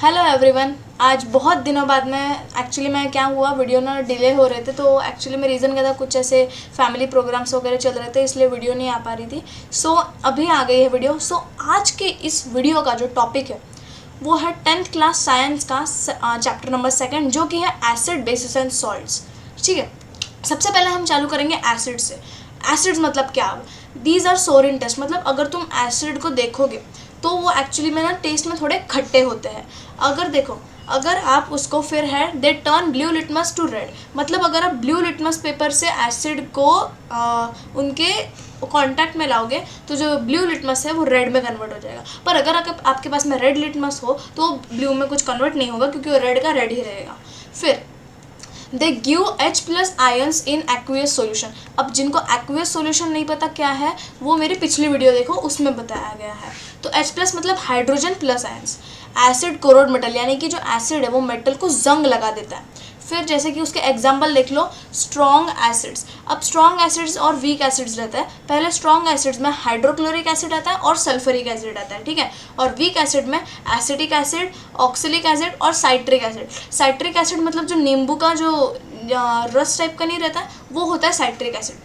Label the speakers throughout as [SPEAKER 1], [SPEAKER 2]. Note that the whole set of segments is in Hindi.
[SPEAKER 1] Hello everyone. आज बहुत दिनों बाद मैं क्या हुआ, वीडियो ना डिले हो रहे थे, तो एक्चुअली मैं रीज़न क्या था, कुछ ऐसे फैमिली प्रोग्राम्स वगैरह चल रहे थे, इसलिए वीडियो नहीं आ पा रही थी। सो अभी आ गई है वीडियो। आज के इस वीडियो का जो टॉपिक है वो है 10th क्लास साइंस का चैप्टर नंबर 2 जो कि है एसिड बेसिस एंड सॉल्ट्स। ठीक है, सबसे पहले हम चालू करेंगे एसिड से। एसिड्स मतलब क्या? दीज आर सोर इन टेस्ट, मतलब अगर तुम एसिड को देखोगे तो वो एक्चुअली में ना टेस्ट में थोड़े खट्टे होते हैं। अगर आप उसको फिर है they turn blue litmus to red, मतलब अगर आप ब्लू लिटमस पेपर से एसिड को उनके कांटेक्ट में लाओगे तो जो ब्लू लिटमस है वो रेड में कन्वर्ट हो जाएगा। पर अगर आपके पास में रेड लिटमस हो तो ब्लू में कुछ कन्वर्ट नहीं होगा, क्योंकि वो रेड का रेड ही रहेगा। फिर they give H plus ions in aqueous solution. अब जिनको एक्वियस सोल्यूशन नहीं पता क्या है, वो मेरी पिछली वीडियो देखो, उसमें बताया गया है। तो H प्लस मतलब hydrogen plus ions. Acid corrode metal, यानी कि जो एसिड है वो मेटल को जंग लगा देता है। फिर जैसे कि उसके एग्जाम्पल देख लो, स्ट्रॉन्ग एसिड्स। अब स्ट्रॉन्ग एसिड्स और वीक एसिड्स रहता है। पहले स्ट्रॉन्ग एसिड्स में हाइड्रोक्लोरिक एसिड आता है और सल्फ्यूरिक एसिड आता है, ठीक है। और वीक एसिड में एसिटिक एसिड, ऑक्सिलिक एसिड और साइट्रिक एसिड। साइट्रिक एसिड मतलब जो नींबू का जो रस टाइप का नहीं रहता, वो होता है साइट्रिक एसिड।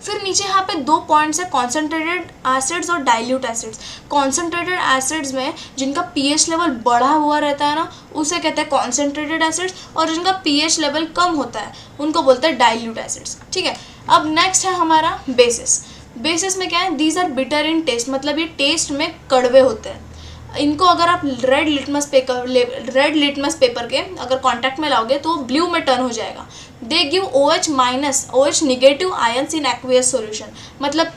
[SPEAKER 1] फिर नीचे यहाँ पे 2 पॉइंट्स है, कॉन्सेंट्रेटेड एसिड्स और डाइल्यूट एसिड्स। कॉन्सेंट्रेटेड एसिड्स में जिनका पीएच लेवल बढ़ा हुआ रहता है ना, उसे कहते हैं कॉन्सेंट्रेटेड एसिड्स, और जिनका पीएच लेवल कम होता है उनको बोलते हैं डाइल्यूट एसिड्स, ठीक है। अब नेक्स्ट है हमारा बेसिस। बेसिस में क्या है? These are bitter in taste, मतलब ये टेस्ट में कड़वे होते हैं। इनको अगर आप रेड लिटमस पेपर के अगर कांटेक्ट में लाओगे तो ब्लू में टर्न हो जाएगा। They give OH minus OH negative ions in aqueous solution, मतलब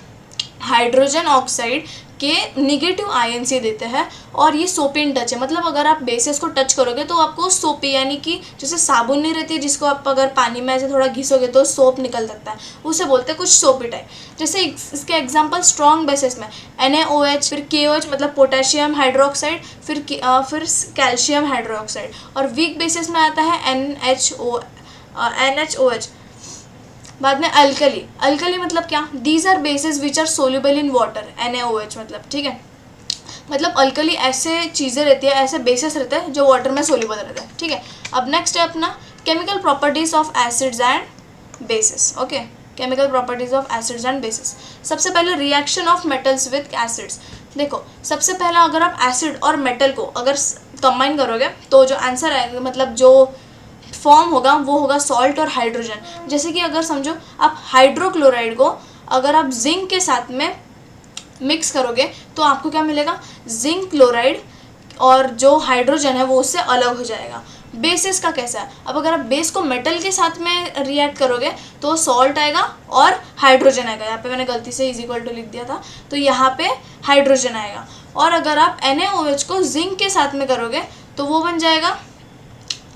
[SPEAKER 1] हाइड्रोजन ऑक्साइड के निगेटिव आयन्स ये देते हैं। और ये सोपी इन टच है, मतलब अगर आप बेसिस को टच करोगे तो आपको सोपी, यानी कि जैसे साबुन नहीं रहती है जिसको आप अगर पानी में ऐसे थोड़ा घिसोगे तो सोप निकल सकता है, उसे बोलते हैं कुछ सोपी टाइप। जैसे इसके एग्जांपल स्ट्रॉन्ग बेसिस में NaOH, फिर KOH मतलब पोटेशियम हाइड्रोक्साइड, फिर कैल्शियम हाइड्रोक्साइड। और वीक बेसिस में आता है NHOH। बाद में अल्कली मतलब क्या? These are bases which are soluble in water, NaOH मतलब, ठीक है। मतलब अल्कली ऐसे चीज़ें रहती है, ऐसे बेसिस रहते हैं जो वाटर में सोल्यूबल रहता है, ठीक है। अब नेक्स्ट है अपना chemical properties of acids and bases. Okay, chemical properties of acids and bases. सबसे पहले reaction of metals with acids. देखो, सबसे पहला अगर आप एसिड और मेटल को अगर कंबाइन करोगे तो जो आंसर आएगा, मतलब जो फॉर्म होगा वो होगा सॉल्ट और हाइड्रोजन। जैसे कि अगर समझो आप हाइड्रोक्लोराइड को अगर आप जिंक के साथ में मिक्स करोगे तो आपको क्या मिलेगा? जिंक क्लोराइड, और जो हाइड्रोजन है वो उससे अलग हो जाएगा। बेसिस का कैसा है? अब अगर आप बेस को मेटल के साथ में रिएक्ट करोगे तो सॉल्ट आएगा और हाइड्रोजन आएगा। यहाँ पे मैंने गलती से इज इक्वल टू लिख दिया था, तो यहाँ पे हाइड्रोजन आएगा। और अगर आप NaOH को जिंक के साथ में करोगे तो वो बन जाएगा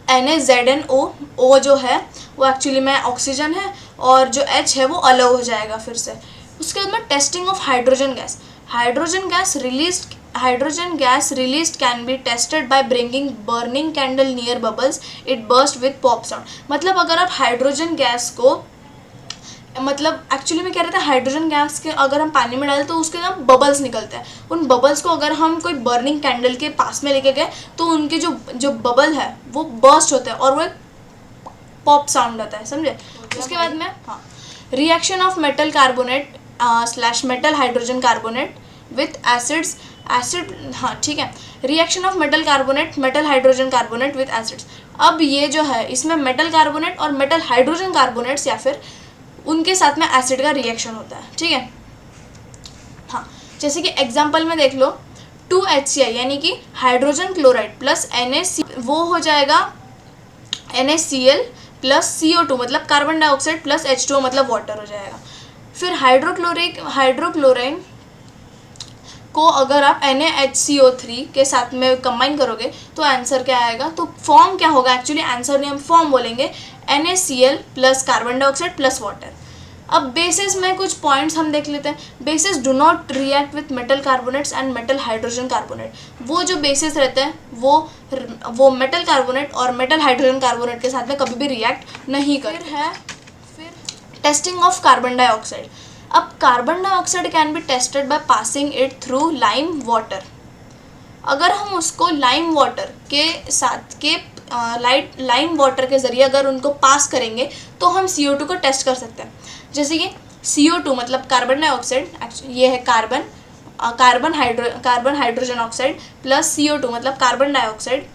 [SPEAKER 1] NaZnO। O जो है वो एक्चुअली में ऑक्सीजन है, और जो H है वो अलग हो जाएगा फिर से। उसके बाद में testing of hydrogen gas. Hydrogen gas released can be tested by bringing burning candle near bubbles, it burst with pop sound. मतलब अगर आप हाइड्रोजन गैस को, मतलब एक्चुअली में क्या रहता है, हाइड्रोजन गैस के अगर हम पानी में डालें तो उसके ना बबल्स निकलते हैं। उन बबल्स को अगर हम कोई बर्निंग कैंडल के पास में लेके गए तो उनके जो बबल है वो बर्स्ट होते हैं और वो एक पॉप साउंड आता है, समझे। उसके बाद में reaction of metal carbonate / metal hydrogen carbonate with acids. ठीक है, reaction of metal hydrogen carbonate with acids. अब ये जो है इसमें मेटल कार्बोनेट और मेटल हाइड्रोजन कार्बोनेट्स या फिर उनके साथ में एसिड का रिएक्शन होता है, ठीक है। हाँ, जैसे कि एग्जांपल में देख लो, 2HCl यानी कि हाइड्रोजन क्लोराइड प्लस NaC, वो हो जाएगा NaCl प्लस CO2 मतलब कार्बन डाइऑक्साइड प्लस H2O मतलब वाटर हो जाएगा। फिर हाइड्रोक्लोराइन को अगर आप NaHCO3 के साथ में कंबाइन करोगे तो आंसर क्या आएगा? तो फॉर्म क्या होगा? एक्चुअली आंसर नहीं, हम फॉर्म बोलेंगे NaCl plus carbon dioxide plus water. अब बेसिस में कुछ पॉइंट्स हम देख लेते हैं। Basis do not react with metal carbonates and metal hydrogen carbonate. वो जो बेसिस रहते हैं वो मेटल कार्बोनेट और मेटल हाइड्रोजन कार्बोनेट के साथ में कभी भी रिएक्ट नहीं करते। फिर टेस्टिंग ऑफ कार्बन डाइऑक्साइड। अब carbon dioxide can be tested by passing it through lime water. अगर हम उसको लाइम वाटर के साथ के लाइम वाटर के ज़रिए अगर उनको पास करेंगे तो हम CO2 को टेस्ट कर सकते हैं। जैसे कि CO2 मतलब कार्बन डाइऑक्साइड, ये है carbon hydrogen oxide plus CO2 मतलब carbon dioxide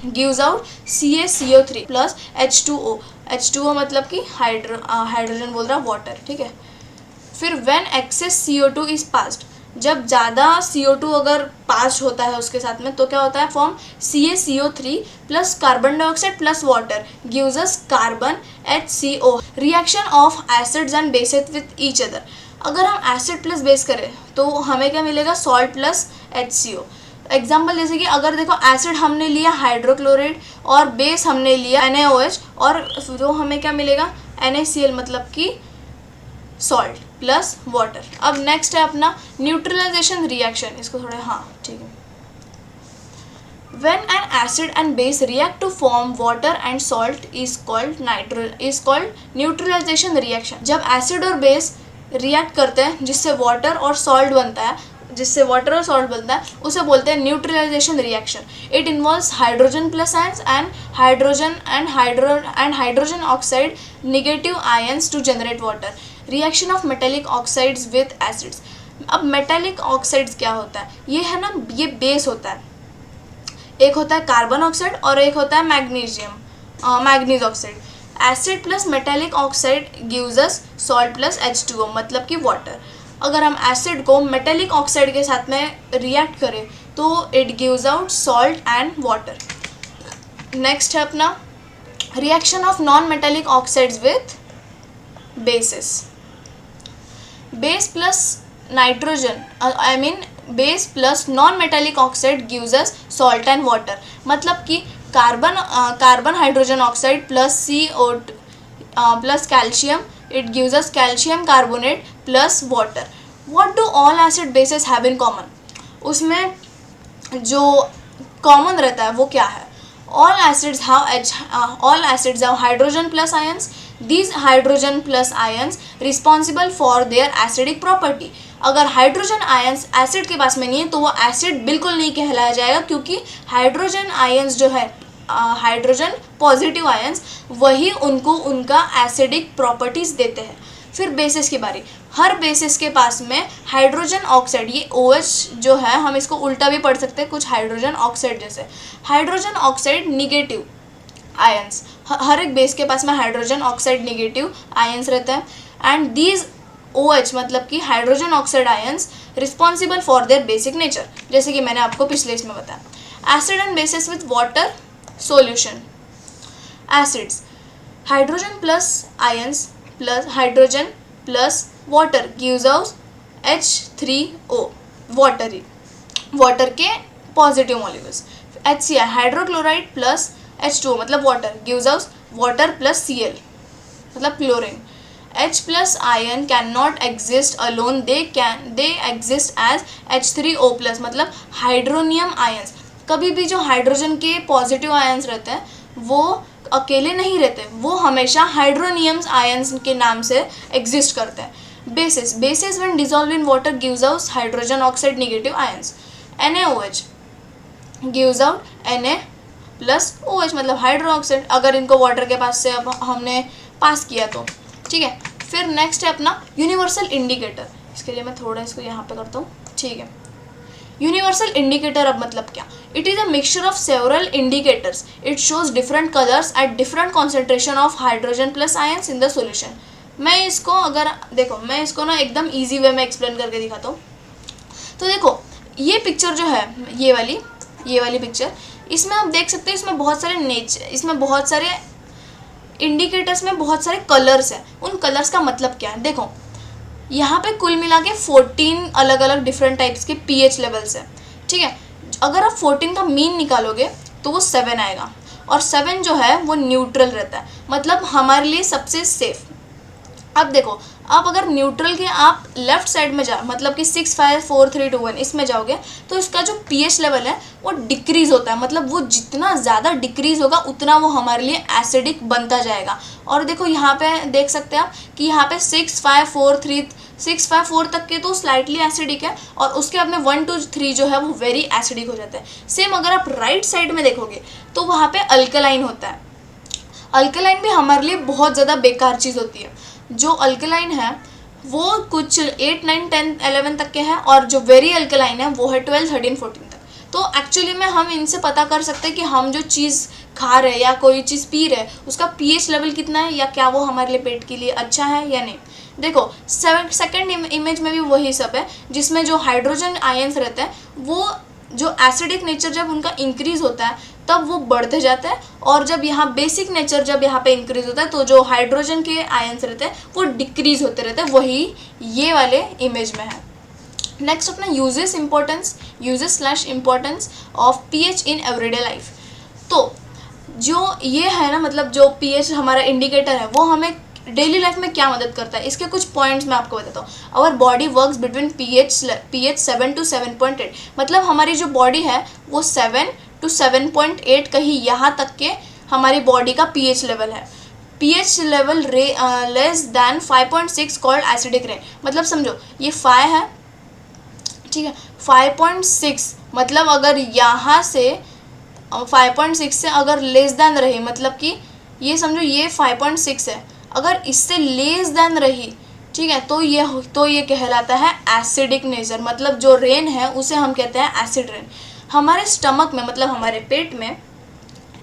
[SPEAKER 1] gives out CaCO3 plus H2O। H2O मतलब कि हाइड्रोजन बोल रहा वाटर, ठीक है। फिर when access CO2 is passed, जब ज़्यादा CO2 अगर पास होता है उसके साथ में तो क्या होता है, form CaCO3 plus carbon dioxide plus water gives us carbon HCO। Reaction of acids and bases with each other, अगर हम एसिड प्लस बेस करें तो हमें क्या मिलेगा, सॉल्ट प्लस HCO। एग्जाम्पल जैसे कि अगर देखो एसिड हमने लिया हाइड्रोक्लोराइड और बेस हमने लिया NaOH और जो हमें क्या मिलेगा NaCl मतलब कि सॉल्ट प्लस वाटर। अब नेक्स्ट है अपना न्यूट्रलाइजेशन रिएक्शन, इसको थोड़ा ठीक है। When an acid and base react to form water and salt is called neutralization reaction। जब एसिड और बेस रिएक्ट करते हैं जिससे वाटर और सॉल्ट बनता है, उसे बोलते हैं neutralization reaction. It involves hydrogen plus ions and hydrogen oxide negative ions to generate water. Reaction of metallic oxides with acids. अब मेटेलिक ऑक्साइड्स क्या होता है, ये है ना, ये बेस होता है। एक होता है कार्बन ऑक्साइड और एक होता है manganese oxide. Acid plus metallic oxide gives us salt plus H2O मतलब कि वाटर। अगर हम एसिड को मेटेलिक ऑक्साइड के साथ में रिएक्ट करें तो it gives out salt and water. Next है अपना reaction of non metallic oxides with basis. Base plus nitrogen base plus non metallic oxide gives us salt and water. मतलब कि carbon hydrogen oxide plus CO2 plus calcium, it gives us calcium carbonate plus water. What do all acid bases have in common, उसमें जो कॉमन रहता है वो क्या है, all acids have hydrogen plus ions। These hydrogen plus ions responsible for their acidic property। अगर हाइड्रोजन आयंस एसिड के पास में नहीं है तो वो एसिड बिल्कुल नहीं कहलाया जाएगा, क्योंकि हाइड्रोजन आयंस जो है हाइड्रोजन पॉजिटिव आयंस वही उनको उनका एसिडिक प्रॉपर्टीज देते हैं। फिर बेसिस की बारी। हर बेसिस के पास में हाइड्रोजन ऑक्साइड, ये OH जो है हम इसको उल्टा भी पढ़ सकते हैं कुछ हाइड्रोजन ऑक्साइड जैसे, हाइड्रोजन ऑक्साइड निगेटिव आयंस। हर एक बेस के पास में हाइड्रोजन ऑक्साइड निगेटिव आयंस रहते हैं। एंड दीज OH मतलब कि hydrogen oxide ions responsible for their basic nature, जैसे कि मैंने आपको पिछले इसमें बताया। Acid and bases with water solution. Acids hydrogen plus ions plus hydrogen plus water gives out H3O, water के positive molecules. HCl hydrochloride plus H2O मतलब water gives out water plus Cl मतलब chlorine. H plus ion cannot exist alone, they exist as H3O plus मतलब हाइड्रोनियम आयंस। कभी भी जो हाइड्रोजन के पॉजिटिव आयंस रहते हैं वो अकेले नहीं रहते, वो हमेशा हाइड्रोनियम आयंस के नाम से एग्जिस्ट करते हैं। Basis when dissolved in water gives out hydrogen oxide negative ions. NaOH gives out Na plus OH मतलब हाइड्रो ऑक्साइड, अगर इनको वाटर के पास से अब हमने पास किया तो ठीक है। फिर नेक्स्ट है अपना यूनिवर्सल इंडिकेटर। इसके लिए मैं थोड़ा इसको यहाँ पे करता हूँ, ठीक है। यूनिवर्सल इंडिकेटर अब मतलब क्या, it is a mixture of several indicators, it shows different colours at different concentration of hydrogen plus ions in the solution. मैं इसको ना एकदम ईजी वे में एक्सप्लेन करके दिखाता हूँ। तो देखो ये पिक्चर जो है, ये वाली पिक्चर, इसमें आप देख सकते हैं इसमें बहुत सारे इंडिकेटर्स में बहुत सारे कलर्स हैं। उन कलर्स का मतलब क्या है, देखो यहाँ पे कुल मिला के 14 अलग अलग डिफरेंट टाइप्स के pH लेवल्स हैं, ठीक है। अगर आप 14 का मीन निकालोगे तो वो 7 आएगा, और 7 जो है वो न्यूट्रल रहता है, मतलब हमारे लिए सबसे सेफ। अब देखो, अब अगर न्यूट्रल के आप लेफ्ट साइड में मतलब कि 6, 5, 4, 3, 2, 1 इसमें जाओगे तो इसका जो pH लेवल है वो डिक्रीज़ होता है, मतलब वो जितना ज़्यादा डिक्रीज़ होगा उतना वो हमारे लिए एसिडिक बनता जाएगा। और देखो यहाँ पे देख सकते हैं आप कि यहाँ पे 6, 5, 4, 6, 5, 4 तक के तो स्लाइटली एसिडिक है, और उसके बाद में 1 to 3 जो है वो वेरी एसिडिक हो जाता है। सेम अगर आप राइट साइड में देखोगे तो वहाँ पे अल्कलाइन होता है। अल्कलाइन भी हमारे लिए बहुत ज़्यादा बेकार चीज़ होती है। जो अल्कलाइन है वो कुछ 8, 9, 10, 11 तक के हैं, और जो वेरी अल्कलाइन है वो है 12, 13, 14 तक। तो एक्चुअली में हम इनसे पता कर सकते हैं कि हम जो चीज़ खा रहे हैं या कोई चीज़ पी रहे हैं उसका पीएच लेवल कितना है, या क्या वो हमारे लिए पेट के लिए अच्छा है या नहीं। देखो सेकंड इमेज में भी वही सब है, जिसमें जो हाइड्रोजन आयंस रहते हैं वो जो एसिडिक नेचर जब उनका इंक्रीज होता है तब वो बढ़ते जाता है, और जब यहाँ बेसिक नेचर जब यहाँ पे इंक्रीज होता है तो जो हाइड्रोजन के आयंस रहते हैं वो डिक्रीज होते रहते हैं। वही ये वाले इमेज में है। नेक्स्ट अपना uses / importance of pH in everyday life. तो जो ये है ना, मतलब जो पीएच हमारा इंडिकेटर है वो हमें डेली लाइफ में क्या मदद करता है, इसके कुछ पॉइंट्स मैं आपको बताता हूँ। Our body works between pH 7 to 7.8, मतलब हमारी जो बॉडी है वो 7 to 7.8 कहीं यहाँ तक के हमारी बॉडी का पीएच लेवल है। PH level less than 5.6 called acidic rain. मतलब समझो ये 5 है, ठीक है, 5.6 मतलब अगर यहाँ से 5.6 से अगर लेस दैन रही, मतलब कि ये समझो ये 5.6 है, अगर इससे लेस दैन रही, ठीक है, तो ये कहलाता है एसिडिक नेचर। मतलब जो रेन है उसे हम कहते हैं एसिड रेन। हमारे स्टमक में मतलब हमारे पेट में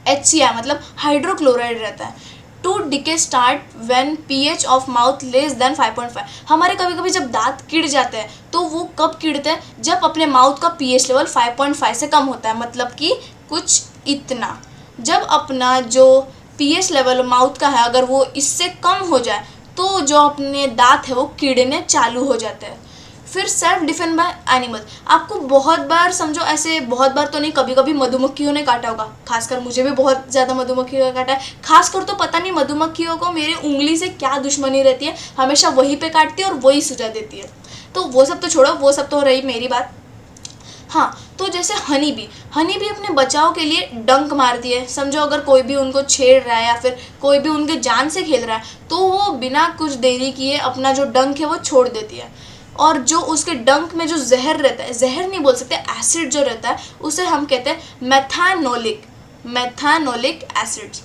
[SPEAKER 1] HCl मतलब हाइड्रोक्लोराइड रहता है। To decay start when pH of mouth less than 5.5। हमारे कभी कभी जब दांत किड़ जाते हैं तो वो कब किड़ते हैं, जब अपने माउथ का पीएच लेवल 5.5 से कम होता है, मतलब कि कुछ इतना। जब अपना जो पीएच लेवल माउथ का है अगर वो इससे कम हो जाए तो जो अपने दांत है वो कीड़ने चालू हो जाते हैं। फिर सेल्फ डिफेंड बाय एनिमल। आपको बहुत बार समझो, ऐसे बहुत बार तो नहीं, कभी कभी मधुमक्खियों ने काटा होगा। खासकर मुझे भी बहुत ज़्यादा मधुमक्खियों ने काटा है। खासकर तो पता नहीं मधुमक्खियों को मेरी उंगली से क्या दुश्मनी रहती है, हमेशा वहीं पे काटती है और वही सुझा देती है। तो वो सब तो छोड़ो, वो सब तो रही मेरी बात। हाँ, तो जैसे हनी भी अपने बचाव के लिए डंक मारती है। समझो अगर कोई भी उनको छेड़ रहा है या फिर कोई भी उनके जान से खेल रहा है तो वो बिना कुछ देरी किए अपना जो डंक है वो छोड़ देती है। और जो उसके डंक में जो जहर रहता है, जहर नहीं बोल सकते, एसिड जो रहता है उसे हम कहते हैं मैथानोलिक एसिड्स।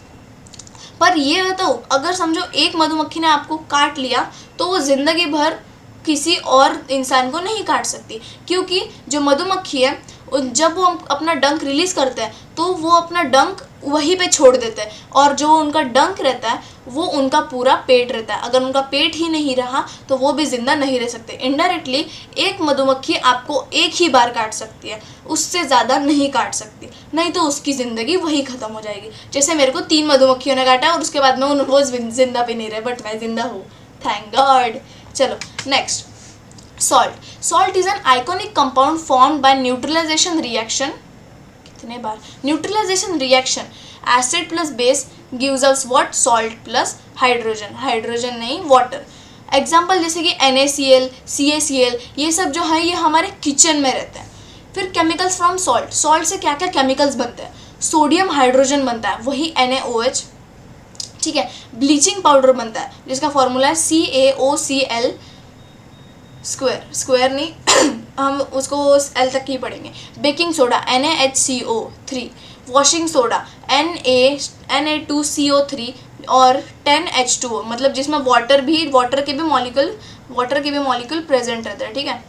[SPEAKER 1] पर ये बताओ, अगर समझो एक मधुमक्खी ने आपको काट लिया तो वो ज़िंदगी भर किसी और इंसान को नहीं काट सकती, क्योंकि जो मधुमक्खी है जब वो अपना डंक रिलीज़ करते हैं तो वो अपना डंक वहीं पे छोड़ देते हैं, और जो उनका डंक रहता है वो उनका पूरा पेट रहता है। अगर उनका पेट ही नहीं रहा तो वो भी ज़िंदा नहीं रह सकते। इनडायरेक्टली एक मधुमक्खी आपको एक ही बार काट सकती है, उससे ज़्यादा नहीं काट सकती, नहीं तो उसकी ज़िंदगी वही ख़त्म हो जाएगी। जैसे मेरे को 3 मधुमक्खियों ने काटा और उसके बाद में वो ज़िंदा भी नहीं रहे, बट मैं ज़िंदा हूँ, थैंक गॉड। चलो next, salt is an ionic compound formed by neutralization reaction. कितने बार neutralization reaction, acid plus base gives us what, salt plus hydrogen नहीं वाटर। एग्जाम्पल जैसे कि NaCl, CaCl, ये सब जो है ये हमारे किचन में रहते हैं। फिर केमिकल्स फ्रॉम सॉल्ट से क्या क्या केमिकल्स बनते हैं, सोडियम हाइड्रोजन बनता है, वही NaOH, ठीक है। ब्लीचिंग पाउडर बनता है जिसका फॉर्मूला है CaOCl स्क्वायर नहीं हम उसको L तक ही पढ़ेंगे। Baking soda NaHCO3, washing soda Na2CO3 और 10H2O, मतलब जिसमें वाटर के भी मॉलिक्यूल प्रेजेंट रहता है, ठीक है।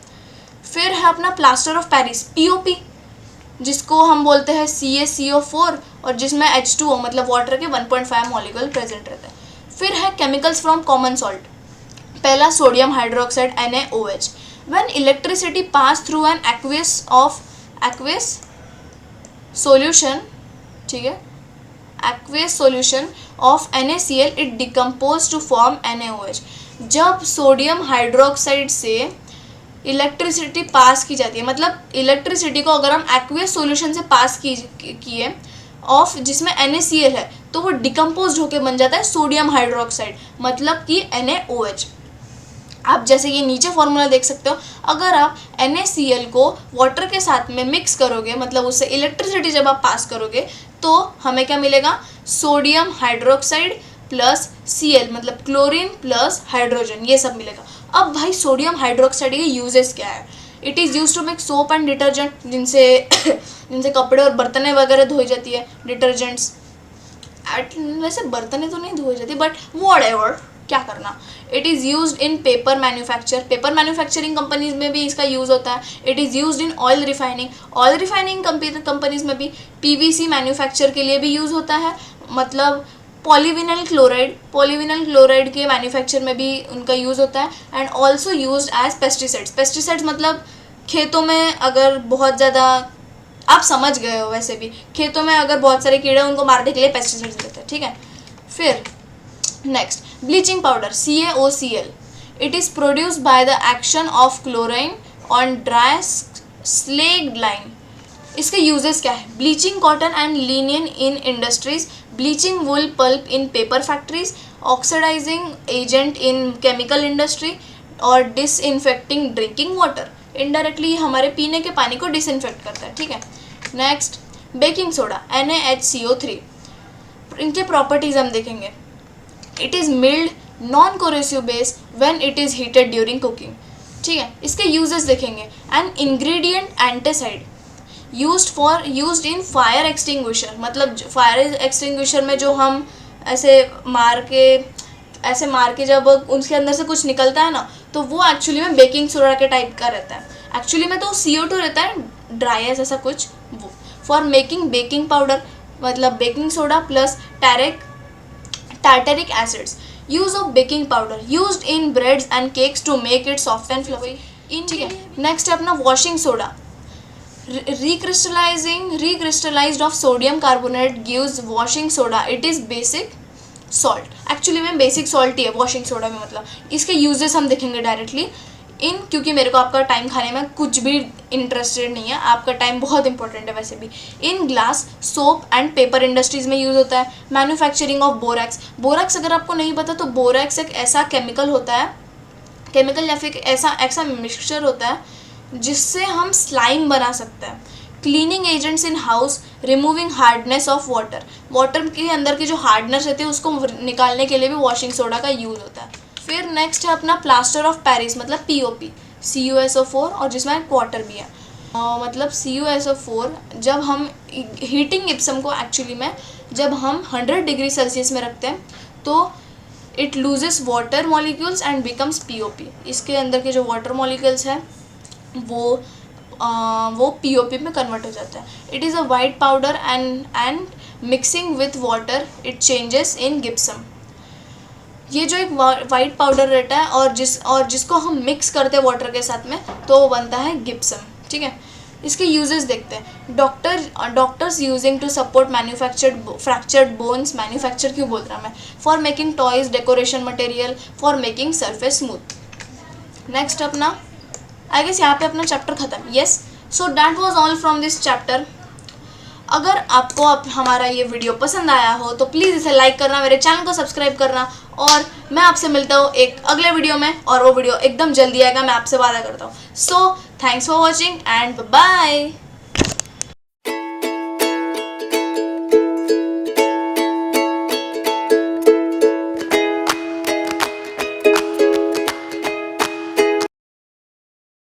[SPEAKER 1] फिर है अपना प्लास्टर ऑफ पेरिस POP, जिसको हम बोलते हैं CaCO4 और जिसमें H2O मतलब वाटर के 1.5 मॉलिक्यूल प्रेजेंट रहता है। फिर है केमिकल्स फ्रॉम कॉमन सॉल्ट, पहला sodium hydroxide NaOH। When electricity pass through an aqueous solution, ठीक है, aqueous solution of NaCl it decompose to form NaOH। जब सोडियम हाइड्रोक्साइड से इलेक्ट्रिसिटी पास की जाती है, मतलब इलेक्ट्रिसिटी को अगर हम एक्वेस सॉल्यूशन से पास किए ऑफ जिसमें NaCl है तो वो डिकम्पोज होकर बन जाता है सोडियम हाइड्रोक्साइड, मतलब कि NaOH। आप जैसे ये नीचे फॉर्मूला देख सकते हो, अगर आप NaCl को वाटर के साथ में मिक्स करोगे, मतलब उससे इलेक्ट्रिसिटी जब आप पास करोगे तो हमें क्या मिलेगा, सोडियम हाइड्रोक्साइड प्लस Cl मतलब क्लोरीन प्लस हाइड्रोजन, ये सब मिलेगा। अब भाई सोडियम हाइड्रोक्साइड के यूजेस क्या है? It is use to make soap and detergent, जिनसे जिनसे कपड़े और बर्तनें वगैरह धोई जाती है, डिटर्जेंट्स। वैसे बर्तनें तो नहीं धोई जाती, बट व्हाटएवर, क्या करना। It is use in paper manufacture, paper manufacturing companies में भी इसका यूज़ होता है। It is use in oil refining, oil refining companies में भी। पीवीसी मैन्युफैक्चर के लिए भी यूज़ होता है, मतलब पॉलीविनल क्लोराइड के मैन्युफैक्चर में भी उनका यूज़ होता है। And also use as pesticides, pesticides मतलब खेतों में अगर बहुत ज़्यादा, आप समझ गए हो, वैसे भी खेतों में अगर बहुत सारे कीड़े उनको मारने के लिए पेस्टिसाइड्स देते हैं, ठीक है। फिर next, bleaching powder CaOCl, it is produced by the action of chlorine on dry slaked lime. इसके यूजेस क्या है? Bleaching cotton and linen in industries, bleaching wool pulp in paper factories, oxidizing agent in chemical industry, और डिसइंफेक्टिंग ड्रिंकिंग वाटर। इनडायरेक्टली हमारे पीने के पानी को डिसइंफेक्ट करता है, ठीक है। नेक्स्ट, बेकिंग सोडा NaHCO3, इनके प्रॉपर्टीज हम देखेंगे। It is mild non corrosive base when it is heated during cooking, ठीक है। इसके यूजेस देखेंगे। An ingredient antacid used in fire extinguisher, मतलब फायर एक्सटिंग्विशर में जो हम ऐसे मार के जब उसके अंदर से कुछ निकलता है ना, तो वो एक्चुअली में बेकिंग सोडा के टाइप का रहता है। एक्चुअली में तो CO2 रहता है, ड्राई है ऐसा कुछ वो। फॉर मेकिंग बेकिंग पाउडर, मतलब baking soda plus tartaric acids. Use of baking powder used in breads and cakes to make it soft and fluffy, ठीक है। नेक्स्ट है अपना washing soda, recrystallized of sodium carbonate gives washing soda, it is basic salt, actually में बेसिक सॉल्ट ही है वॉशिंग सोडा में। मतलब इसके यूजेस हम देखेंगे डायरेक्टली क्योंकि मेरे को आपका टाइम खाने में कुछ भी इंटरेस्टेड नहीं है, आपका टाइम बहुत इंपॉर्टेंट है वैसे भी। In glass, soap and paper industries में यूज़ होता है। मैन्युफैक्चरिंग ऑफ बोरैक्स अगर आपको नहीं पता तो बोरैक्स एक ऐसा केमिकल होता है, केमिकल या फिर ऐसा मिक्सचर होता है जिससे हम स्लाइम बना सकते हैं। Cleaning agents in house, removing hardness of water के अंदर की जो हार्डनेस रहती है उसको निकालने के लिए भी वॉशिंग सोडा का यूज़ होता है। फिर नेक्स्ट है अपना प्लास्टर ऑफ पेरिस, मतलब POP, CuSO4, और जिसमें क्वार्टर भी है। मतलब CuSO4 जब हम हीटिंग जिप्सम को एक्चुअली में जब हम 100 डिग्री सेल्सियस में रखते हैं तो it loses water molecules and becomes POP। इसके अंदर के जो वाटर मॉलिक्यूल्स हैं वो POP में कन्वर्ट हो जाता है। It is a white powder and mixing with water it changes in gypsum. ये जो एक वाइट पाउडर रहता है और जिसको हम मिक्स करते हैं वाटर के साथ में तो वो बनता है गिप्सम, ठीक है। इसके यूजेस देखते हैं। Doctors using to support fractured bones, manufacture क्यों बोल रहा मैं, for making toys, decoration material, for making surface smooth. Next अपना आई गेस यहाँ पे अपना चैप्टर ख़त्म। Yes, so that was all from this chapter. अगर आपको हमारा ये वीडियो पसंद आया हो तो प्लीज़ इसे लाइक करना, मेरे चैनल को सब्सक्राइब करना, और मैं आपसे मिलता हूँ एक अगले वीडियो में, और वो वीडियो एकदम जल्दी आएगा, मैं आपसे वादा करता हूँ। So thanks for watching and bye.